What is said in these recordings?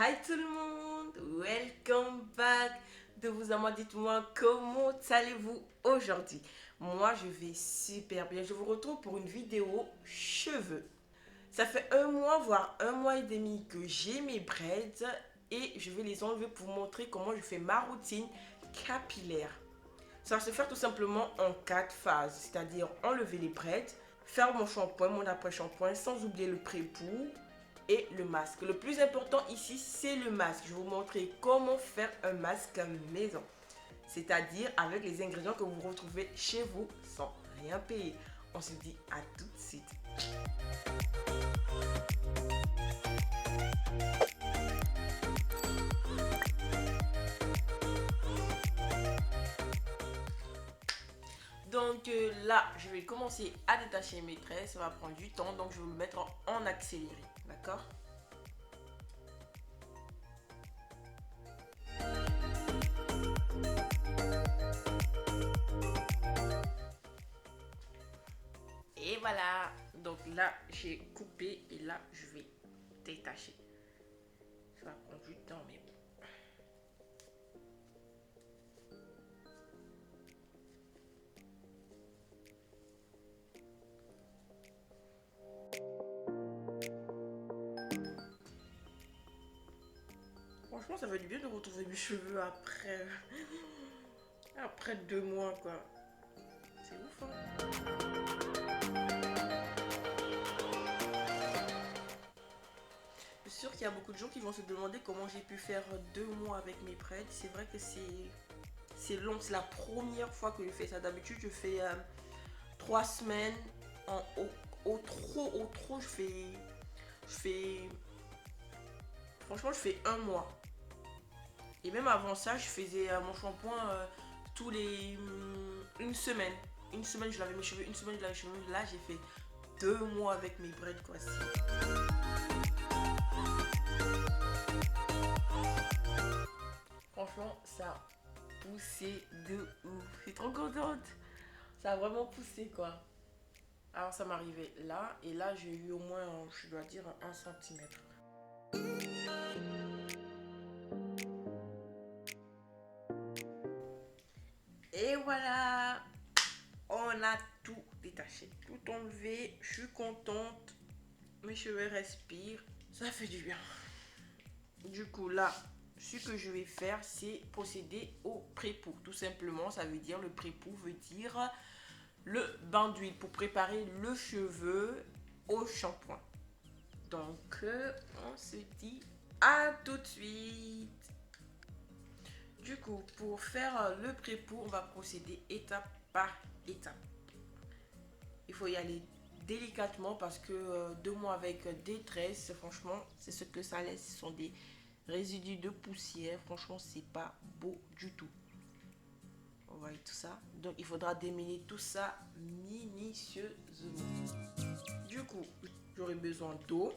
Hi tout le monde, welcome back. De vous à moi, dites-moi comment allez-vous aujourd'hui? Moi je vais super bien, je vous retrouve pour une vidéo cheveux. Ça fait un mois, voire un mois et demi que j'ai mes braids et je vais les enlever pour vous montrer comment je fais ma routine capillaire. Ça va se faire tout simplement en 4 phases, c'est-à-dire enlever les braids, faire mon shampoing, mon après-shampoing, sans oublier le pré-bout et le masque. Le plus important ici, c'est le masque. Je vais vous montrer comment faire un masque maison, c'est-à-dire avec les ingrédients que vous retrouvez chez vous sans rien payer. On se dit à tout de suite. Donc là, je vais commencer à détacher mes tresses. Ça va prendre du temps, donc je vais le mettre en accéléré. D'accord? Et voilà. Donc là, j'ai coupé et là, je vais détacher. Ça va prendre du temps, mais bon. Franchement, ça fait du bien de retrouver mes cheveux après 2 mois, quoi. C'est ouf, hein. Je suis sûre qu'il y a beaucoup de gens qui vont se demander comment j'ai pu faire 2 mois avec mes braids. C'est vrai que c'est long. C'est la première fois que je fais ça. D'habitude, je fais 3 semaines. En, au trop, je fais, franchement, je fais un mois. Et même avant ça, je faisais mon shampoing tous les une semaine. Une semaine, je lavais mes cheveux. Une semaine, je lavais mes cheveux. Là, j'ai fait 2 mois avec mes braids, quoi. Franchement, ça a poussé de ouf. Je suis trop contente. Ça a vraiment poussé, quoi. Alors, ça m'arrivait là. Et là, j'ai eu au moins, je dois dire, 1 centimètre. Et voilà. On a tout détaché, tout enlevé. Je suis contente. Mes cheveux respirent. Ça fait du bien. Du coup, là, ce que je vais faire, c'est procéder au pré-pou. Tout simplement, ça veut dire, le pré-pou veut dire le bain d'huile pour préparer le cheveu au shampoing. Donc, on se dit à tout de suite. Du coup, pour faire le pré-pou, on va procéder étape par étape. Il faut y aller délicatement parce que 2 mois avec des tresses, franchement, c'est ce que ça laisse. Ce sont des résidus de poussière. Franchement, c'est pas beau du tout. Vous voyez tout ça. Donc, il faudra démêler tout ça minutieusement. Du coup, j'aurai besoin d'eau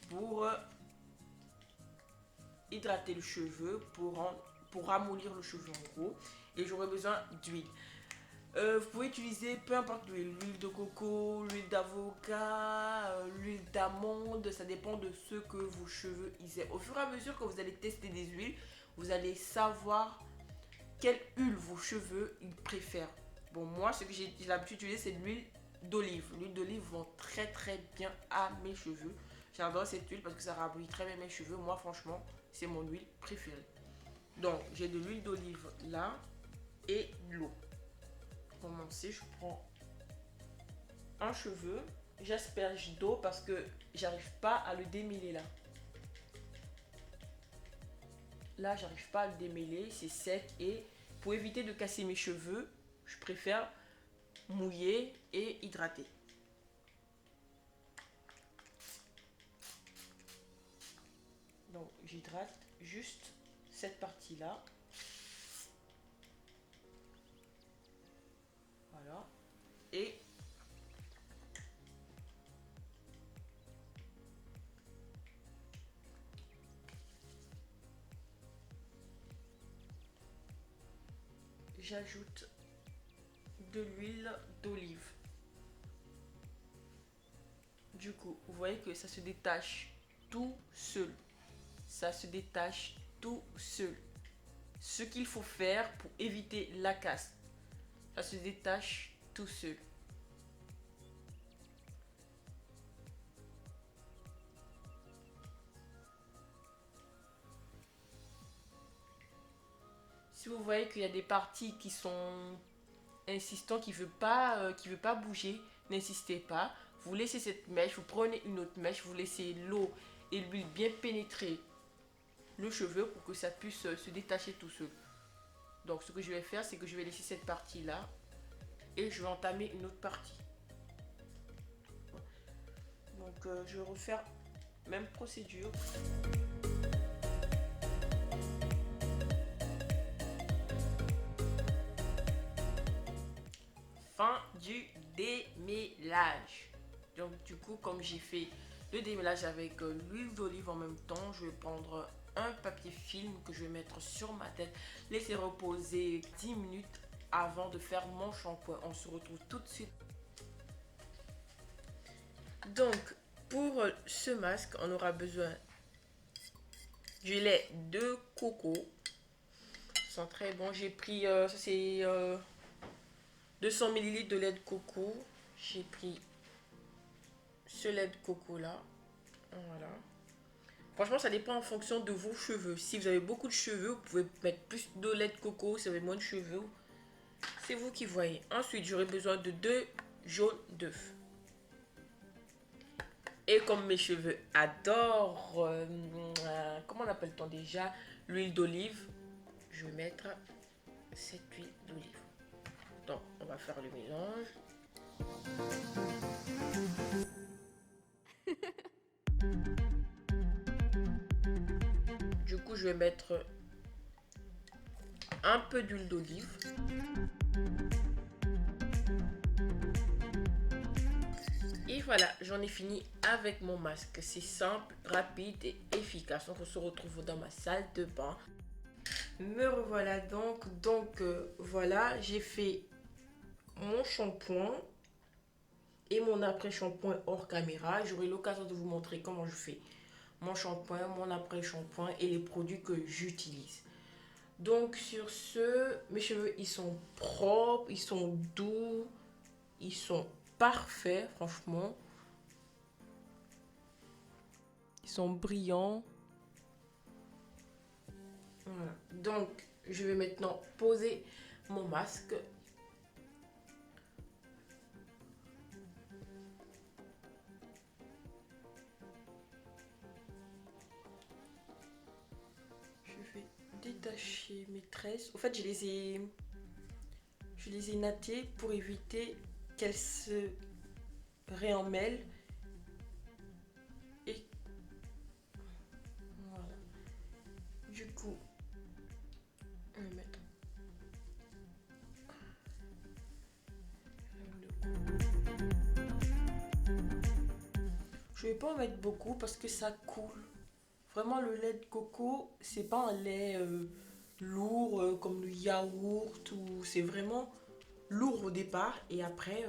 pour hydrater le cheveu, pour ramollir le cheveu en gros. Et j'aurai besoin d'huile. Vous pouvez utiliser peu importe l'huile de coco, l'huile d'avocat, l'huile d'amande, ça dépend de ce que vos cheveux ils aiment. Au fur et à mesure que vous allez tester des huiles, vous allez savoir quelle huile vos cheveux ils préfèrent. Bon, moi, ce que j'ai l'habitude d'utiliser, c'est de l'huile d'olive. L'huile d'olive va très très bien à mes cheveux. J'adore cette huile parce que ça rabouille très bien mes cheveux. Moi, franchement, c'est mon huile préférée. Donc, j'ai de l'huile d'olive là et de l'eau. Pour commencer, je prends un cheveu, j'asperge d'eau parce que j'arrive pas à le démêler là. Là, j'arrive pas à le démêler, c'est sec et pour éviter de casser mes cheveux, je préfère mouiller et hydrater. Donc, j'hydrate juste cette partie-là. Voilà. Et j'ajoute de l'huile d'olive. Du coup, vous voyez que ça se détache tout seul. ça se détache tout seul. Ce qu'il faut faire pour éviter la casse, ça se détache tout seul. Si vous voyez qu'il y a des parties qui sont insistantes, qui veut pas bouger, n'insistez pas. Vous laissez cette mèche, vous prenez une autre mèche, vous laissez l'eau et l'huile bien pénétrer le cheveu pour que ça puisse se détacher tout seul. Donc ce que je vais faire, c'est que je vais laisser cette partie là et je vais entamer une autre partie. Donc je vais refaire même procédure. Fin du démêlage. Donc du coup, comme j'ai fait le démêlage avec l'huile d'olive en même temps, je vais prendre un papier film que je vais mettre sur ma tête, laisser reposer 10 minutes avant de faire mon shampoing. On se retrouve tout de suite. Donc pour ce masque, on aura besoin du lait de coco. Ça sent très bon. J'ai pris, ça c'est 200 ml de lait de coco. J'ai pris ce lait de coco là. Voilà. Franchement, ça dépend en fonction de vos cheveux. Si vous avez beaucoup de cheveux, vous pouvez mettre plus de lait de coco. Si vous avez moins de cheveux, c'est vous qui voyez. Ensuite, j'aurai besoin de 2 jaunes d'œufs. Et comme mes cheveux adorent, comment on appelle-t-on déjà, l'huile d'olive, je vais mettre cette huile d'olive. Donc, on va faire le mélange. Du coup, je vais mettre un peu d'huile d'olive. Et voilà, j'en ai fini avec mon masque. C'est simple, rapide et efficace. Donc, on se retrouve dans ma salle de bain. Me revoilà donc. Voilà, j'ai fait mon shampoing et mon après-shampoing hors caméra. J'aurai l'occasion de vous montrer comment je fais mon shampoing, mon après-shampoing et les produits que j'utilise. Donc sur ce, mes cheveux ils sont propres, ils sont doux, ils sont parfaits franchement. Ils sont brillants. Voilà. Donc je vais maintenant poser mon masque. Je vais détacher mes tresses. Au fait, je les ai nattées pour éviter qu'elles se réemmêlent. Et voilà. Du coup, on va mettre. Je vais pas en mettre beaucoup parce que ça coule. Vraiment, le lait de coco, c'est pas un lait lourd comme le yaourt ou c'est vraiment lourd au départ et après,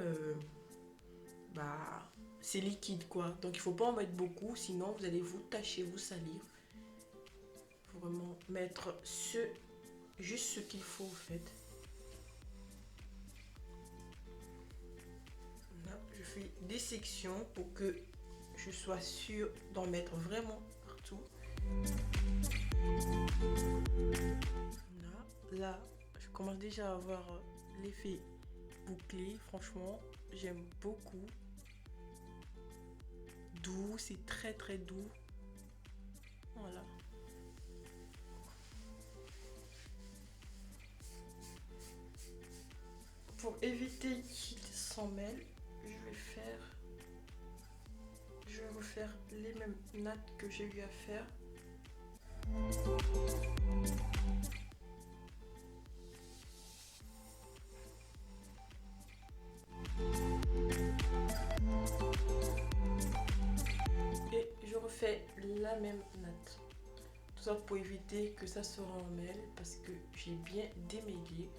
bah, c'est liquide quoi. Donc il faut pas en mettre beaucoup, sinon vous allez vous tacher, vous salir. Il faut vraiment mettre juste ce qu'il faut en fait. Là, je fais des sections pour que je sois sûre d'en mettre vraiment partout. Là, je commence déjà à avoir l'effet bouclé. Franchement, j'aime beaucoup. Doux, c'est très très doux. Voilà. Pour éviter qu'il s'en mêle, je vais refaire les mêmes nattes que j'ai eu à faire. Et je refais la même natte. Tout ça pour éviter que ça se remêle parce que j'ai bien démêlé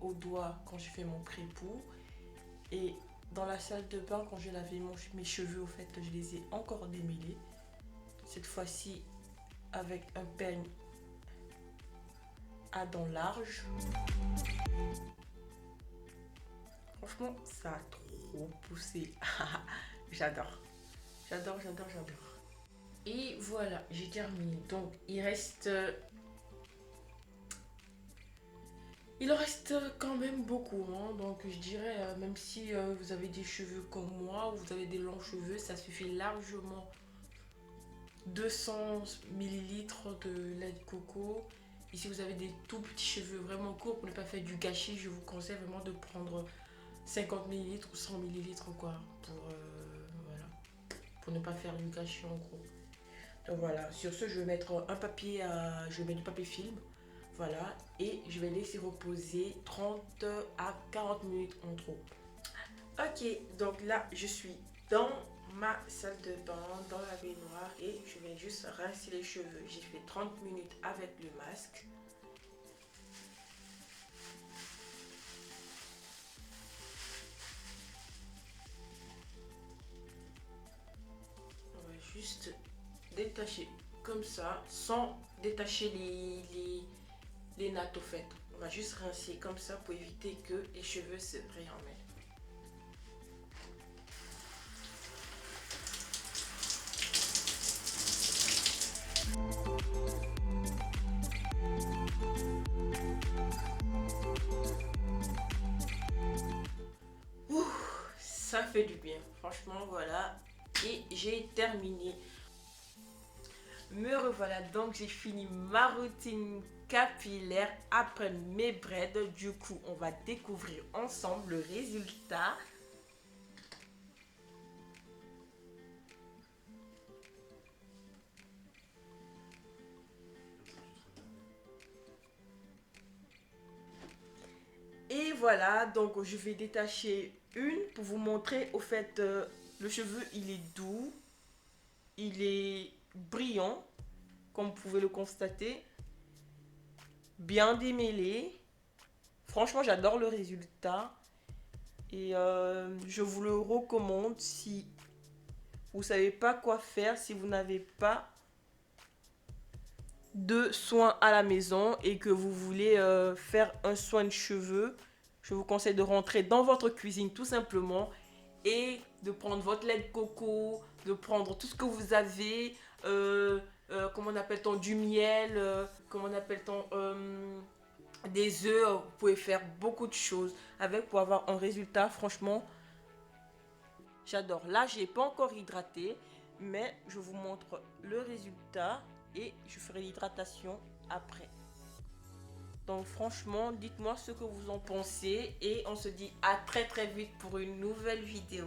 au doigt quand j'ai fait mon pré-pou. Et dans la salle de bain, quand j'ai lavé mes cheveux, au fait, je les ai encore démêlés. Cette fois-ci, avec un peigne à dents larges. Franchement, ça a trop poussé. J'adore. J'adore, j'adore, j'adore. Et voilà, j'ai terminé. Donc, il en reste quand même beaucoup, hein. Donc je dirais, même si vous avez des cheveux comme moi, ou vous avez des longs cheveux, ça suffit largement. 200 millilitres de lait de coco. Et si vous avez des tout petits cheveux vraiment courts, pour ne pas faire du gâchis, je vous conseille vraiment de prendre 50 millilitres ou 100 millilitres quoi, voilà, pour ne pas faire du gâchis en gros. Donc voilà, sur ce, je vais mettre un papier, je vais mettre du papier film. Voilà, et je vais laisser reposer 30 à 40 minutes en trop. Ok, donc là, je suis dans ma salle de bain, dans la baignoire, et je vais juste rincer les cheveux. J'ai fait 30 minutes avec le masque. On va juste détacher comme ça, sans détacher les nattes au fait. On va juste rincer comme ça pour éviter que les cheveux se réemmêlent. Ouh, ça fait du bien, franchement, voilà. Et j'ai terminé. Me revoilà, donc j'ai fini ma routine capillaire après mes braids. Du coup, on va découvrir ensemble le résultat. Et voilà, donc je vais détacher une pour vous montrer. Au fait, le cheveu, il est doux, il est brillant, comme vous pouvez le constater, bien démêlé. Franchement, j'adore le résultat. Et je vous le recommande si vous ne savez pas quoi faire, si vous n'avez pas de soins à la maison et que vous voulez faire un soin de cheveux. Je vous conseille de rentrer dans votre cuisine tout simplement et de prendre votre lait de coco, de prendre tout ce que vous avez, comment on appelle-t-on, du miel, comment on appelle-t-on, des œufs. Vous pouvez faire beaucoup de choses avec pour avoir un résultat. Franchement, j'adore. Là, j'ai pas encore hydraté, mais je vous montre le résultat et je ferai l'hydratation après. Donc franchement, dites-moi ce que vous en pensez et on se dit à très très vite pour une nouvelle vidéo.